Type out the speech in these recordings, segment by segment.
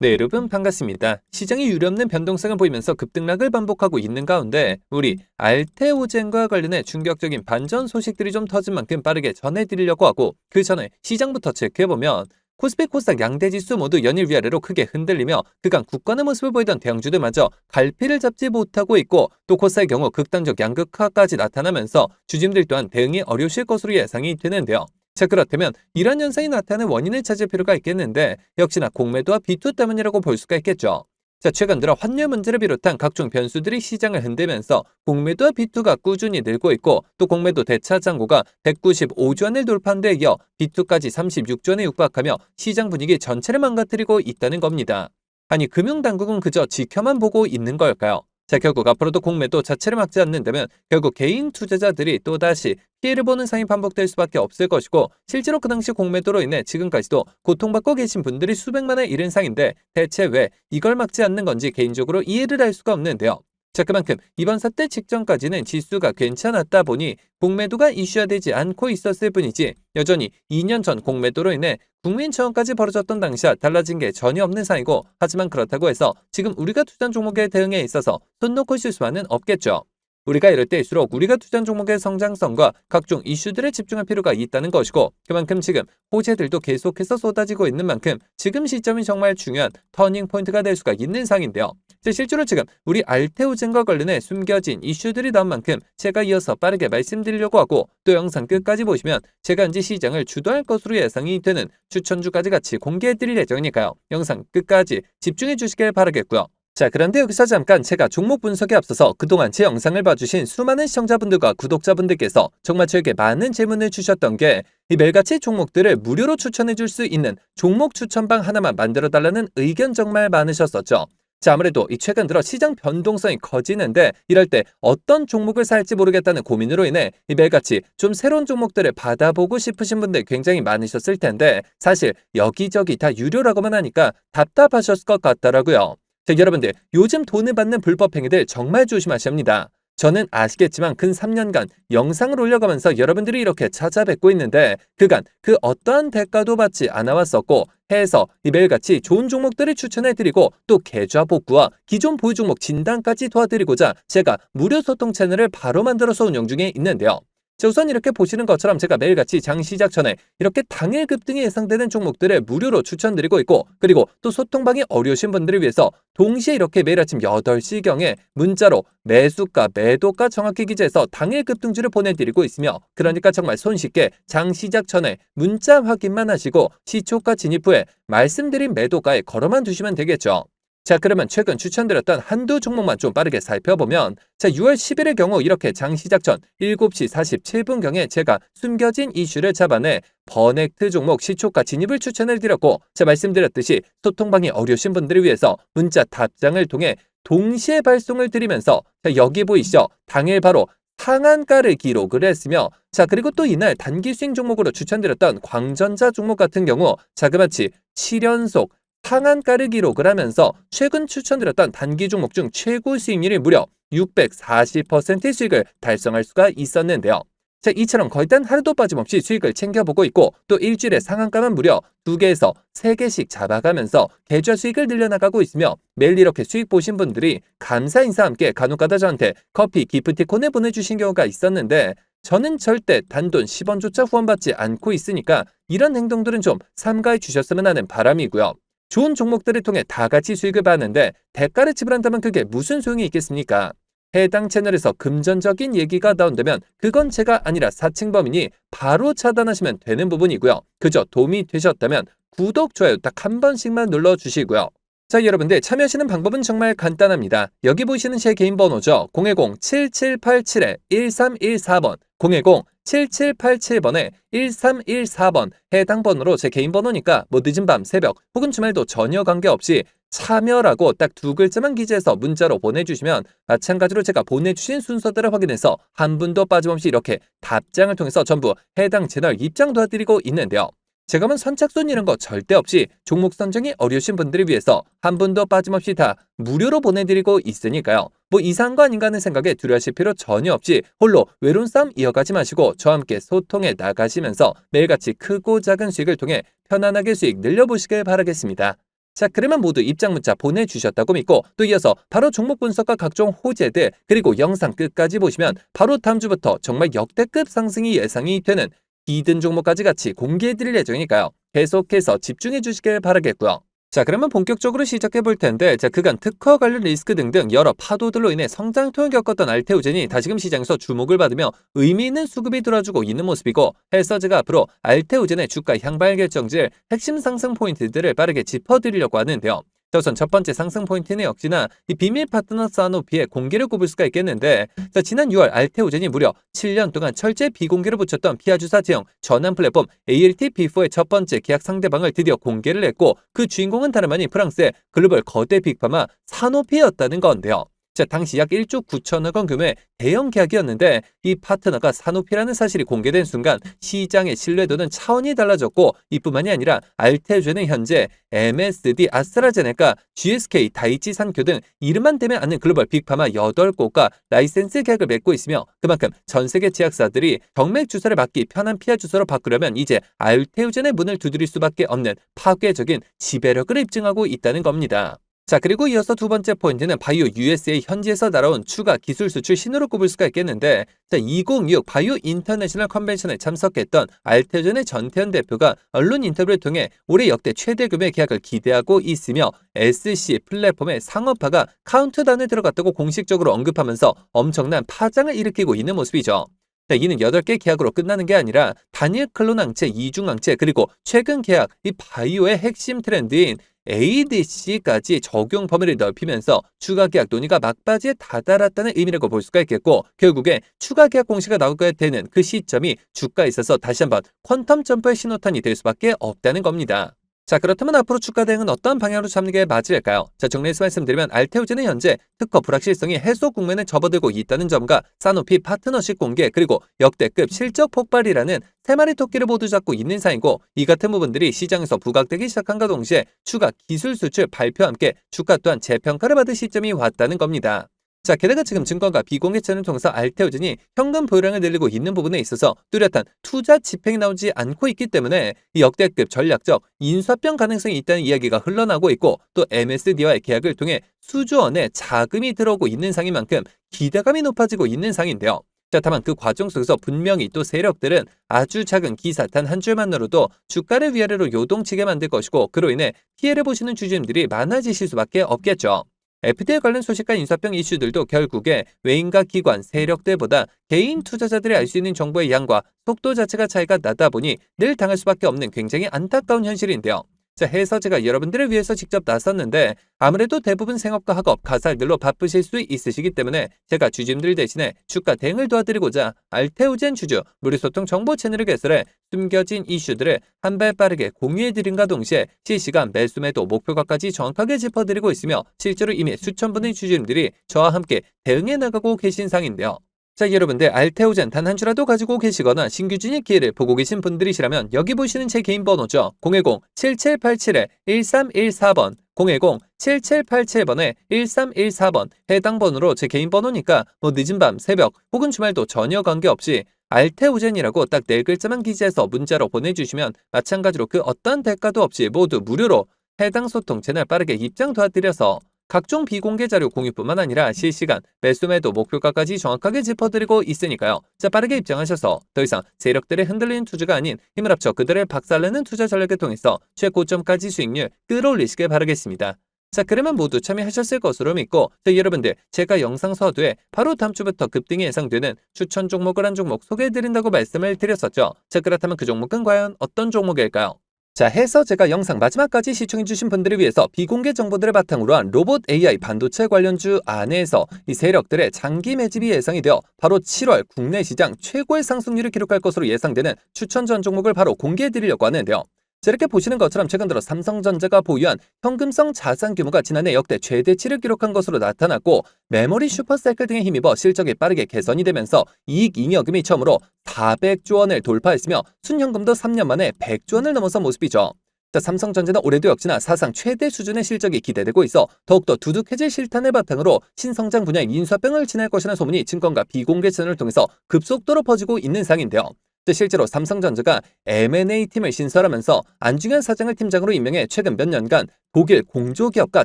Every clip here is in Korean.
네, 여러분 반갑습니다. 시장이 유례없는 변동성을 보이면서 급등락을 반복하고 있는 가운데 우리 알테오젠과 관련해 충격적인 반전 소식들이 좀 터진 만큼 빠르게 전해드리려고 하고, 그 전에 시장부터 체크해보면 코스피 코스닥 양대지수 모두 연일 위아래로 크게 흔들리며 그간 굳건한 모습을 보이던 대형주들마저 갈피를 잡지 못하고 있고, 또 코스닥의 경우 극단적 양극화까지 나타나면서 주주들 또한 대응이 어려우실 것으로 예상이 되는데요. 자, 그렇다면 이런 현상이 나타나는 원인을 찾을 필요가 있겠는데, 역시나 공매도와 비투 때문이라고 볼 수가 있겠죠. 자, 최근 들어 환율 문제를 비롯한 각종 변수들이 시장을 흔들면서 공매도와 비투가 꾸준히 늘고 있고, 또 공매도 대차 잔고가 195조 원을 돌파한 데 이어 비투까지 36조 원에 육박하며 시장 분위기 전체를 망가뜨리고 있다는 겁니다. 아니, 금융당국은 그저 지켜만 보고 있는 걸까요? 자, 결국 앞으로도 공매도 자체를 막지 않는다면 결국 개인 투자자들이 또다시 피해를 보는 상황이 반복될 수밖에 없을 것이고, 실제로 그 당시 공매도로 인해 지금까지도 고통받고 계신 분들이 수백만에 이른 상인데 대체 왜 이걸 막지 않는 건지 개인적으로 이해를 할 수가 없는데요. 자, 그만큼 이번 사태 직전까지는 지수가 괜찮았다 보니 공매도가 이슈화되지 않고 있었을 뿐이지, 여전히 2년 전 공매도로 인해 국민청원까지 벌어졌던 당시와 달라진 게 전혀 없는 상이고, 하지만 그렇다고 해서 지금 우리가 투자한 종목의 대응에 있어서 손 놓고 쉴 수만은 없겠죠. 우리가 이럴 때일수록 우리가 투자한 종목의 성장성과 각종 이슈들에 집중할 필요가 있다는 것이고, 그만큼 지금 호재들도 계속해서 쏟아지고 있는 만큼 지금 시점이 정말 중요한 터닝 포인트가 될 수가 있는 상인데요. 실제로 지금 우리 알테오젠과 관련해 숨겨진 이슈들이 나온 만큼 제가 이어서 빠르게 말씀드리려고 하고, 또 영상 끝까지 보시면 제가 현재 시장을 주도할 것으로 예상이 되는 추천주까지 같이 공개해드릴 예정이니까요. 영상 끝까지 집중해 주시길 바라겠고요. 자, 그런데 여기서 잠깐 제가 종목 분석에 앞서서 그동안 제 영상을 봐주신 수많은 시청자분들과 구독자분들께서 정말 저에게 많은 질문을 주셨던 게, 이 매일같이 종목들을 무료로 추천해 줄 수 있는 종목 추천방 하나만 만들어 달라는 의견 정말 많으셨었죠. 자, 아무래도 이 최근 들어 시장 변동성이 커지는데 이럴 때 어떤 종목을 살지 모르겠다는 고민으로 인해 이 매일같이 좀 새로운 종목들을 받아보고 싶으신 분들 굉장히 많으셨을 텐데, 사실 여기저기 다 유료라고만 하니까 답답하셨을 것 같더라고요. 자, 여러분들 요즘 돈을 받는 불법 행위들 정말 조심하셔야 합니다. 저는 아시겠지만 근 3년간 영상을 올려가면서 여러분들이 이렇게 찾아뵙고 있는데 그간 그 어떠한 대가도 받지 않아 왔었고, 해서 이 매일같이 좋은 종목들을 추천해드리고 또 계좌 복구와 기존 보유 종목 진단까지 도와드리고자 제가 무료 소통 채널을 바로 만들어서 운영 중에 있는데요. 자, 우선 이렇게 보시는 것처럼 제가 매일같이 장 시작 전에 이렇게 당일 급등이 예상되는 종목들을 무료로 추천드리고 있고, 그리고 또 소통방이 어려우신 분들을 위해서 동시에 이렇게 매일 아침 8시경에 문자로 매수가 매도가 정확히 기재해서 당일 급등주를 보내드리고 있으며, 그러니까 정말 손쉽게 장 시작 전에 문자 확인만 하시고 시초가 진입 후에 말씀드린 매도가에 걸어만 두시면 되겠죠. 자, 그러면 최근 추천드렸던 한두 종목만 좀 빠르게 살펴보면, 자, 6월 10일의 경우 이렇게 장 시작 전 7시 47분경에 제가 숨겨진 이슈를 잡아내 버넥트 종목 시초가 진입을 추천을 드렸고, 자, 말씀드렸듯이 소통방이 어려우신 분들을 위해서 문자 답장을 통해 동시에 발송을 드리면서, 자, 여기 보이시죠? 당일 바로 상한가를 기록을 했으며, 자, 그리고 또 이날 단기 수익 종목으로 추천드렸던 광전자 종목 같은 경우 자그마치 7연속 상한가를 기록을 하면서 최근 추천드렸던 단기 종목 중 최고 수익률이 무려 640%의 수익을 달성할 수가 있었는데요. 자, 이처럼 거의 단 하루도 빠짐없이 수익을 챙겨보고 있고, 또 일주일에 상한가만 무려 2개에서 3개씩 잡아가면서 계좌 수익을 늘려나가고 있으며, 매일 이렇게 수익 보신 분들이 감사 인사와 함께 간혹가다 저한테 커피 기프티콘을 보내주신 경우가 있었는데, 저는 절대 단돈 10원조차 후원받지 않고 있으니까 이런 행동들은 좀 삼가해 주셨으면 하는 바람이고요. 좋은 종목들을 통해 다 같이 수익을 받는데 대가를 지불한다면 그게 무슨 소용이 있겠습니까? 해당 채널에서 금전적인 얘기가 나온다면 그건 제가 아니라 사칭범이니 바로 차단하시면 되는 부분이고요. 그저 도움이 되셨다면 구독, 좋아요 딱 한 번씩만 눌러주시고요. 자, 여러분들 참여하시는 방법은 정말 간단합니다. 여기 보시는 제 개인 번호죠. 010-7787-1314번 010-7787번에 1314번 해당 번호로 제 개인 번호니까 뭐 늦은 밤, 새벽 혹은 주말도 전혀 관계없이 참여라고 딱 두 글자만 기재해서 문자로 보내주시면 마찬가지로 제가 보내주신 순서대로 확인해서 한 분도 빠짐없이 이렇게 답장을 통해서 전부 해당 채널 입장 도와드리고 있는데요. 제가 뭐 선착순 이런 거 절대 없이 종목 선정이 어려우신 분들을 위해서 한 분도 빠짐없이 다 무료로 보내드리고 있으니까요. 뭐 이상한 거 아닌가 하는 생각에 두려워하실 필요 전혀 없이 홀로 외로운 싸움 이어가지 마시고 저와 함께 소통해 나가시면서 매일같이 크고 작은 수익을 통해 편안하게 수익 늘려보시길 바라겠습니다. 자, 그러면 모두 입장 문자 보내주셨다고 믿고 또 이어서 바로 종목 분석과 각종 호재들 그리고 영상 끝까지 보시면 바로 다음 주부터 정말 역대급 상승이 예상이 되는 히든 종목까지 같이 공개해드릴 예정이니까요. 계속해서 집중해 주시길 바라겠고요. 자, 그러면 본격적으로 시작해 볼 텐데, 자, 그간 특허 관련 리스크 등등 여러 파도들로 인해 성장통을 겪었던 알테오젠이 다시금 시장에서 주목을 받으며 의미 있는 수급이 들어주고 있는 모습이고, 해서 제가 앞으로 알테오젠의 주가 향발 결정지를 핵심 상승 포인트들을 빠르게 짚어드리려고 하는데요. 자, 우선 첫 번째 상승 포인트는 역시나 이 비밀 파트너 사노피의 공개를 꼽을 수가 있겠는데, 자, 지난 6월 알테오젠이 무려 7년 동안 철저히 비공개를 붙였던 피아주사 제형 전환 플랫폼 ALT-B4의 첫 번째 계약 상대방을 드디어 공개를 했고, 그 주인공은 다름 아닌 프랑스의 글로벌 거대 빅파마 사노피였다는 건데요. 자, 당시 약 1조 9천억 원 규모의 대형 계약이었는데 이 파트너가 사노피라는 사실이 공개된 순간 시장의 신뢰도는 차원이 달라졌고, 이뿐만이 아니라 알테오젠은 현재 MSD, 아스트라제네카, GSK, 다이치 산교 등 이름만 대면 않는 글로벌 빅파마 8곳과 라이센스 계약을 맺고 있으며, 그만큼 전 세계 제약사들이 정맥 주사를 맞기 편한 피하 주사로 바꾸려면 이제 알테오젠의 문을 두드릴 수밖에 없는 파괴적인 지배력을 입증하고 있다는 겁니다. 자, 그리고 이어서 두 번째 포인트는 바이오 USA 현지에서 날아온 추가 기술 수출 신호로 꼽을 수가 있겠는데, 자, 2026 바이오 인터내셔널 컨벤션에 참석했던 알테오젠의 전태현 대표가 언론 인터뷰를 통해 올해 역대 최대 규모의 계약을 기대하고 있으며 SC 플랫폼의 상업화가 카운트다운에 들어갔다고 공식적으로 언급하면서 엄청난 파장을 일으키고 있는 모습이죠. 자, 이는 8개 계약으로 끝나는 게 아니라 단일 클론 항체, 이중 항체, 그리고 최근 계약, 이 바이오의 핵심 트렌드인 ADC까지 적용 범위를 넓히면서 추가 계약 논의가 막바지에 다다랐다는 의미라고 볼 수가 있겠고, 결국에 추가 계약 공시가 나오게 되는 그 시점이 주가에 있어서 다시 한번 퀀텀 점프의 신호탄이 될 수밖에 없다는 겁니다. 자, 그렇다면 앞으로 주가 대응은 어떤 방향으로 잡는 게 맞을까요? 자, 정리해서 말씀드리면 알테오젠은 현재 특허 불확실성이 해소 국면에 접어들고 있다는 점과 사노피 파트너십 공개 그리고 역대급 실적 폭발이라는 세 마리 토끼를 모두 잡고 있는 사이고, 이 같은 부분들이 시장에서 부각되기 시작한과 동시에 추가 기술 수출 발표와 함께 주가 또한 재평가를 받을 시점이 왔다는 겁니다. 자, 게다가 지금 증권가 비공개처를 통해서 알테오젠이 현금 보유량을 늘리고 있는 부분에 있어서 뚜렷한 투자 집행이 나오지 않고 있기 때문에 이 역대급 전략적 인수합병 가능성이 있다는 이야기가 흘러나오고 있고, 또 MSD와의 계약을 통해 수조 원의 자금이 들어오고 있는 상인 만큼 기대감이 높아지고 있는 상인데요. 자, 다만 그 과정 속에서 분명히 또 세력들은 아주 작은 기사 단 한 줄만으로도 주가를 위아래로 요동치게 만들 것이고, 그로 인해 피해를 보시는 주주님들이 많아지실 수밖에 없겠죠. FDA 관련 소식과 인수합병 이슈들도 결국에 외인과 기관, 세력들보다 개인 투자자들이 알 수 있는 정보의 양과 속도 자체가 차이가 나다 보니 늘 당할 수밖에 없는 굉장히 안타까운 현실인데요. 자, 해서 제가 여러분들을 위해서 직접 나섰는데 아무래도 대부분 생업과 학업, 가살들로 바쁘실 수 있으시기 때문에 제가 주주님들 대신에 주가 대응을 도와드리고자 알테오젠 주주 무료소통 정보 채널을 개설해 숨겨진 이슈들을 한 발 빠르게 공유해드림과 동시에 실시간 매수 매도 목표가까지 정확하게 짚어드리고 있으며, 실제로 이미 수천 분의 주주님들이 저와 함께 대응해 나가고 계신 상인데요. 자, 여러분들 알테오젠 단 한 주라도 가지고 계시거나 신규 진입 기회를 보고 계신 분들이시라면 여기 보시는 제 개인 번호죠. 010-7787-1314번 010-7787번에 1314번 해당 번호로 제 개인 번호니까 뭐 늦은 밤, 새벽 혹은 주말도 전혀 관계없이 알테오젠이라고 딱 4글자만 기재해서 문자로 보내주시면 마찬가지로 그 어떤 대가도 없이 모두 무료로 해당 소통 채널 빠르게 입장 도와드려서 각종 비공개 자료 공유뿐만 아니라 실시간 매수 매도 목표가까지 정확하게 짚어드리고 있으니까요. 자, 빠르게 입장하셔서 더 이상 세력들의 흔들리는 투자가 아닌 힘을 합쳐 그들을 박살내는 투자 전략을 통해서 최고점까지 수익률 끌어올리시길 바라겠습니다. 자, 그러면 모두 참여하셨을 것으로 믿고, 자, 여러분들 제가 영상 서두에 바로 다음 주부터 급등이 예상되는 추천 종목을 한 종목 소개해드린다고 말씀을 드렸었죠. 자, 그렇다면 그 종목은 과연 어떤 종목일까요? 자, 해서 제가 영상 마지막까지 시청해주신 분들을 위해서 비공개 정보들을 바탕으로 한 로봇 AI 반도체 관련주 안에서 이 세력들의 장기 매집이 예상이 되어 바로 7월 국내 시장 최고의 상승률을 기록할 것으로 예상되는 추천 전 종목을 바로 공개해드리려고 하는데요. 자, 이렇게 보시는 것처럼 최근 들어 삼성전자가 보유한 현금성 자산 규모가 지난해 역대 최대치를 기록한 것으로 나타났고, 메모리 슈퍼사이클 등에 힘입어 실적이 빠르게 개선이 되면서 이익 잉여금이 처음으로 400조 원을 돌파했으며 순현금도 3년 만에 100조 원을 넘어선 모습이죠. 자, 삼성전자는 올해도 역시나 사상 최대 수준의 실적이 기대되고 있어 더욱더 두둑해질 실탄을 바탕으로 신성장 분야의 인수합병을 진행할 것이라는 소문이 증권가 비공개 채널을 통해서 급속도로 퍼지고 있는 상인데요. 실제로 삼성전자가 M&A 팀을 신설하면서 안중현 사장을 팀장으로 임명해 최근 몇 년간 독일 공조기업과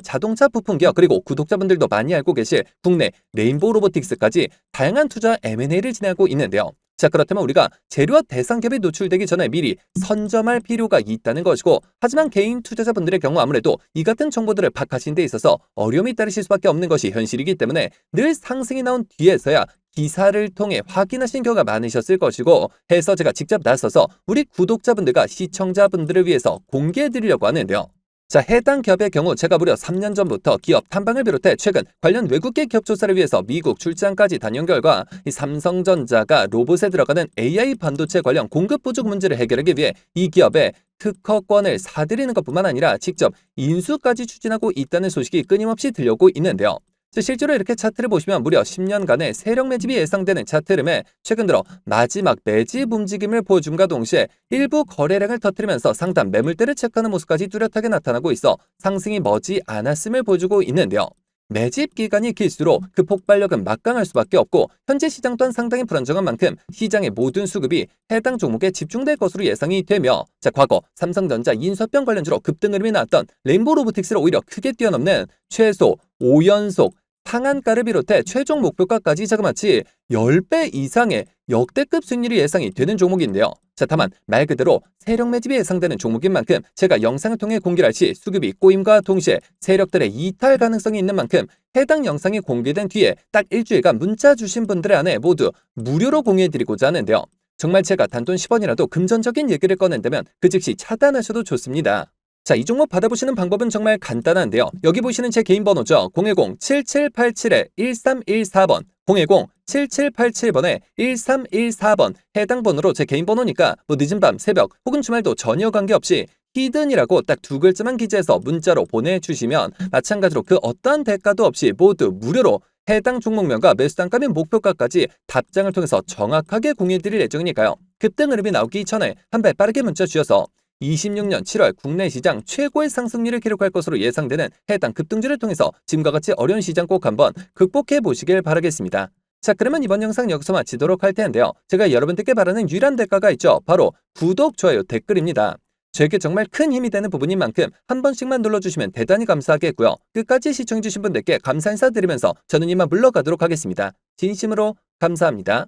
자동차 부품기업 그리고 구독자분들도 많이 알고 계실 국내 레인보우 로보틱스까지 다양한 투자 M&A를 진행하고 있는데요. 자, 그렇다면 우리가 재료와 대상 기업이 노출되기 전에 미리 선점할 필요가 있다는 것이고, 하지만 개인 투자자분들의 경우 아무래도 이 같은 정보들을 파악하시는 데 있어서 어려움이 따르실 수밖에 없는 것이 현실이기 때문에 늘 상승이 나온 뒤에서야 기사를 통해 확인하신 경우가 많으셨을 것이고 해서 제가 직접 나서서 우리 구독자분들과 시청자분들을 위해서 공개해드리려고 하는데요. 자, 해당 기업의 경우 제가 무려 3년 전부터 기업 탐방을 비롯해 최근 관련 외국계 기업 조사를 위해서 미국 출장까지 다녀온 결과 이 삼성전자가 로봇에 들어가는 AI 반도체 관련 공급 부족 문제를 해결하기 위해 이 기업의 특허권을 사들이는 것뿐만 아니라 직접 인수까지 추진하고 있다는 소식이 끊임없이 들려오고 있는데요. 실제로 이렇게 차트를 보시면 무려 10년간의 세력 매집이 예상되는 차트 흐름에 최근 들어 마지막 매집 움직임을 보여줌과 동시에 일부 거래량을 터뜨리면서 상단 매물대를 체크하는 모습까지 뚜렷하게 나타나고 있어 상승이 머지 않았음을 보여주고 있는데요. 매집 기간이 길수록 그 폭발력은 막강할 수밖에 없고 현재 시장 또한 상당히 불안정한 만큼 시장의 모든 수급이 해당 종목에 집중될 것으로 예상이 되며, 자, 과거 삼성전자 인수합병 관련주로 급등 흐름이 나왔던 레인보우 로보틱스를 오히려 크게 뛰어넘는 최소 5연속 상한가를 비롯해 최종 목표가까지 자그마치 10배 이상의 역대급 수익률이 예상이 되는 종목인데요. 자, 다만 말 그대로 세력 매집이 예상되는 종목인 만큼 제가 영상을 통해 공개를 할 시 수급이 꼬임과 동시에 세력들의 이탈 가능성이 있는 만큼 해당 영상이 공개된 뒤에 딱 일주일간 문자 주신 분들의 안에 모두 무료로 공유해드리고자 하는데요. 정말 제가 단돈 10원이라도 금전적인 얘기를 꺼낸다면 그 즉시 차단하셔도 좋습니다. 자, 이 종목 받아보시는 방법은 정말 간단한데요. 여기 보시는 제 개인 번호죠. 010-7787-1314번 010-7787번에 1314번 해당 번호로 제 개인 번호니까 뭐 늦은 밤, 새벽 혹은 주말도 전혀 관계없이 히든이라고 딱 두 글자만 기재해서 문자로 보내주시면 마찬가지로 그 어떠한 대가도 없이 모두 무료로 해당 종목명과 매수단가 및 목표가까지 답장을 통해서 정확하게 공유해드릴 예정이니까요. 급등 흐름이 나오기 전에 한 발 빠르게 문자 주셔서 26년 7월 국내 시장 최고의 상승률을 기록할 것으로 예상되는 해당 급등주를 통해서 지금과 같이 어려운 시장 꼭 한번 극복해 보시길 바라겠습니다. 자, 그러면 이번 영상 여기서 마치도록 할 텐데요. 제가 여러분들께 바라는 유일한 대가가 있죠. 바로 구독, 좋아요, 댓글입니다. 저에게 정말 큰 힘이 되는 부분인 만큼 한 번씩만 눌러주시면 대단히 감사하겠고요. 끝까지 시청해주신 분들께 감사 인사드리면서 저는 이만 물러가도록 하겠습니다. 진심으로 감사합니다.